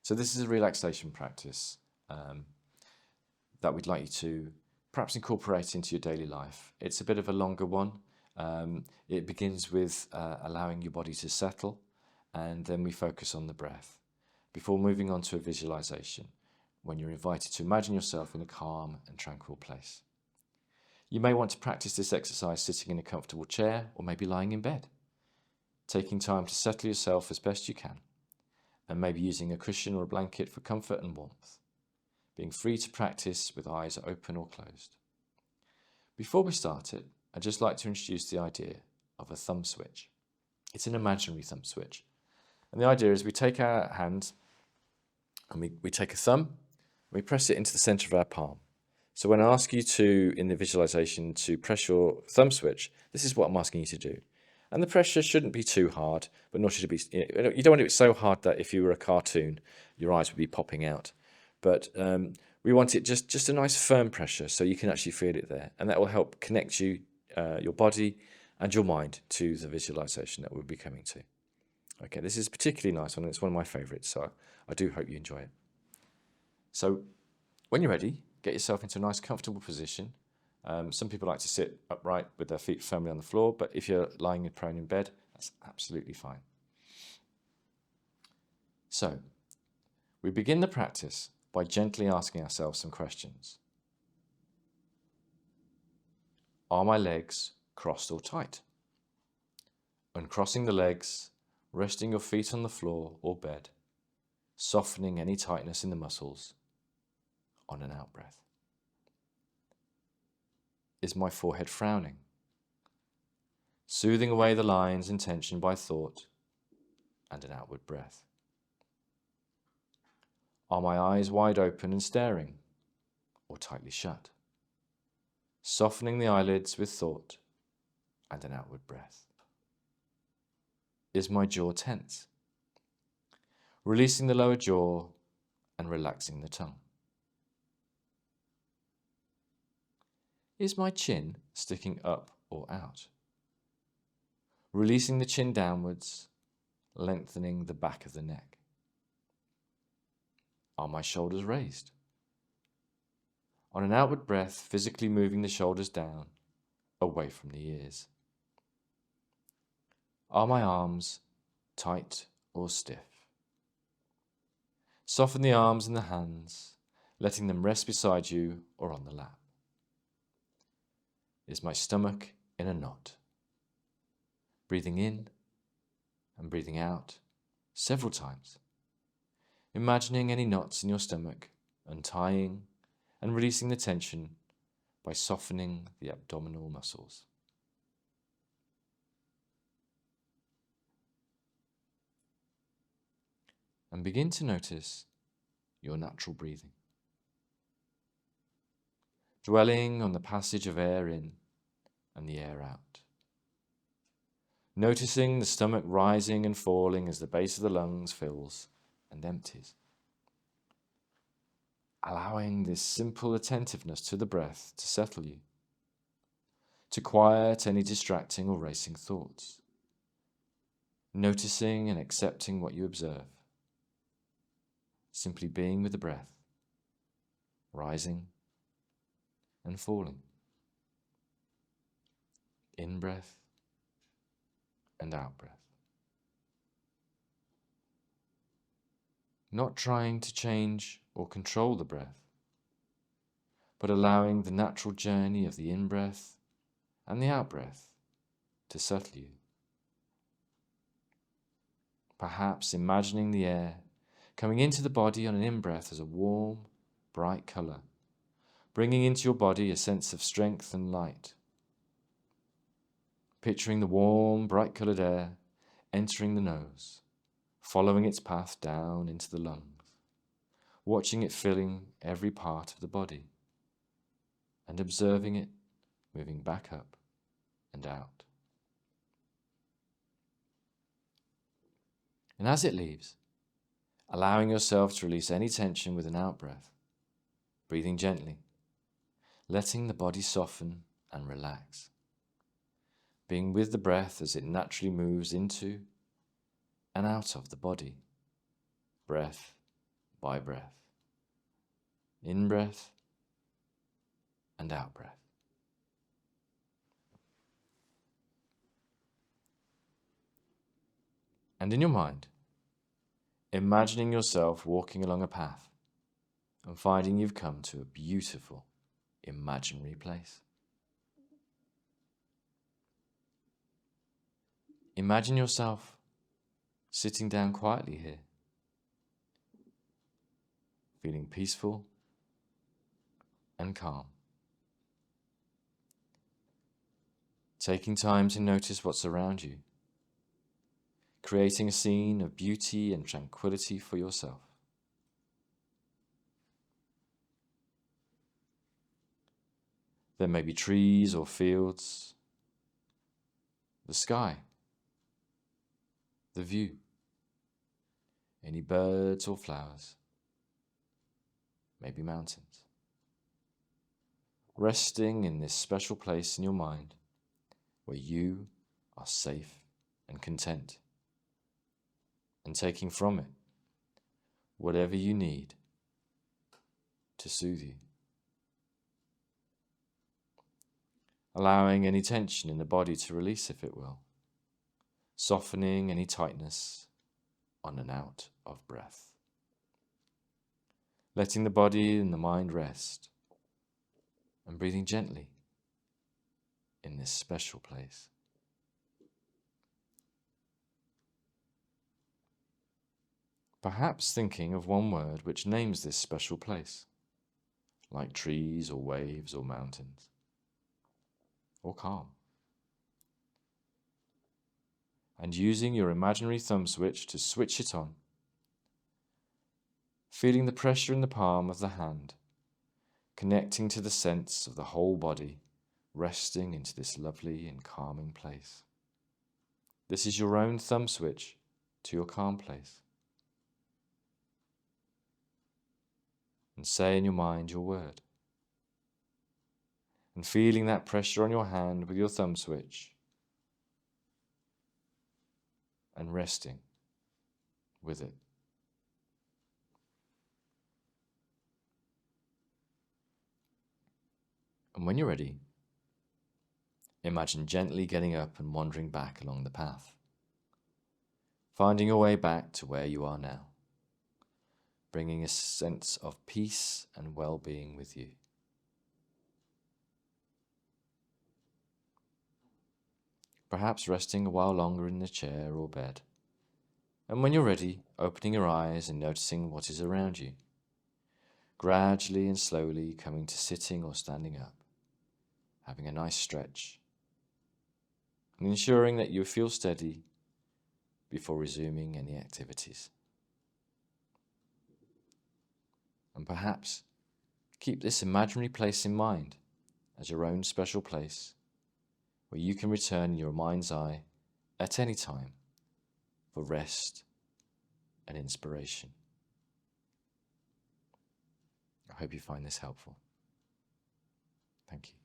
So this is a relaxation practice that we'd like you to perhaps incorporate into your daily life. It's a bit of a longer one. It begins with allowing your body to settle, and then we focus on the breath before moving on to a visualization, when you're invited to imagine yourself in a calm and tranquil place. You may want to practice this exercise sitting in a comfortable chair or maybe lying in bed, taking time to settle yourself as best you can, and maybe using a cushion or a blanket for comfort and warmth, being free to practice with eyes open or closed. Before we start it, I'd just like to introduce the idea of a thumb switch. It's an imaginary thumb switch. And the idea is we take our hand and we take a thumb, and we press it into the center of our palm. So when I ask you to, in the visualization, to press your thumb switch, this is what I'm asking you to do. And the pressure shouldn't be too hard, but nor should it be, you don't want to do it so hard that if you were a cartoon, your eyes would be popping out. But we want it just a nice firm pressure so you can actually feel it there. And that will help connect you, your body and your mind to the visualization that we'll be coming to. Okay, this is a particularly nice one, and it's one of my favorites, so I do hope you enjoy it. So when you're ready, get yourself into a nice comfortable position. Some people like to sit upright with their feet firmly on the floor, but if you're lying prone in bed, that's absolutely fine. So we begin the practice by gently asking ourselves some questions. Are my legs crossed or tight? Uncrossing the legs, resting your feet on the floor or bed, softening any tightness in the muscles on an out-breath. Is my forehead frowning? Soothing away the lines and tension by thought and an outward breath. Are my eyes wide open and staring, or tightly shut? Softening the eyelids with thought and an outward breath. Is my jaw tense? Releasing the lower jaw and relaxing the tongue. Is my chin sticking up or out? Releasing the chin downwards, lengthening the back of the neck. Are my shoulders raised? On an outward breath, physically moving the shoulders down, away from the ears. Are my arms tight or stiff? Soften the arms and the hands, letting them rest beside you or on the lap. Is my stomach in a knot? Breathing in and breathing out several times. Imagining any knots in your stomach, untying and releasing the tension by softening the abdominal muscles. And begin to notice your natural breathing. Dwelling on the passage of air in and the air out. Noticing the stomach rising and falling as the base of the lungs fills and empties. Allowing this simple attentiveness to the breath to settle you, to quiet any distracting or racing thoughts. Noticing and accepting what you observe. Simply being with the breath, rising and falling. In breath and out breath. Not trying to change or control the breath, but allowing the natural journey of the in-breath and the out-breath to settle you. Perhaps imagining the air coming into the body on an in-breath as a warm, bright colour, bringing into your body a sense of strength and light. Picturing the warm, bright-coloured air entering the nose, following its path down into the lungs, watching it filling every part of the body, and observing it moving back up and out. And as it leaves, allowing yourself to release any tension with an out-breath, breathing gently, letting the body soften and relax, being with the breath as it naturally moves into and out of the body, breath by breath. In breath and out breath. And in your mind, imagining yourself walking along a path and finding you've come to a beautiful imaginary place. Imagine yourself sitting down quietly here, feeling peaceful and calm. Taking time to notice what's around you, creating a scene of beauty and tranquility for yourself. There may be trees or fields, the sky, the view, any birds or flowers, maybe mountains. Resting in this special place in your mind where you are safe and content, and taking from it whatever you need to soothe you. Allowing any tension in the body to release if it will, softening any tightness on and out of breath. Letting the body and the mind rest and breathing gently in this special place. Perhaps thinking of one word which names this special place, like trees or waves or mountains, or calm. And using your imaginary thumb switch to switch it on, feeling the pressure in the palm of the hand, connecting to the sense of the whole body, resting into this lovely and calming place. This is your own thumb switch to your calm place. And say in your mind your word. And feeling that pressure on your hand with your thumb switch. And resting with it. And when you're ready, imagine gently getting up and wandering back along the path, finding your way back to where you are now, bringing a sense of peace and well-being with you. Perhaps resting a while longer in the chair or bed, and when you're ready, opening your eyes and noticing what is around you, gradually and slowly coming to sitting or standing up, having a nice stretch, and ensuring that you feel steady before resuming any activities. And perhaps keep this imaginary place in mind as your own special place where you can return your mind's eye at any time for rest and inspiration. I hope you find this helpful. Thank you.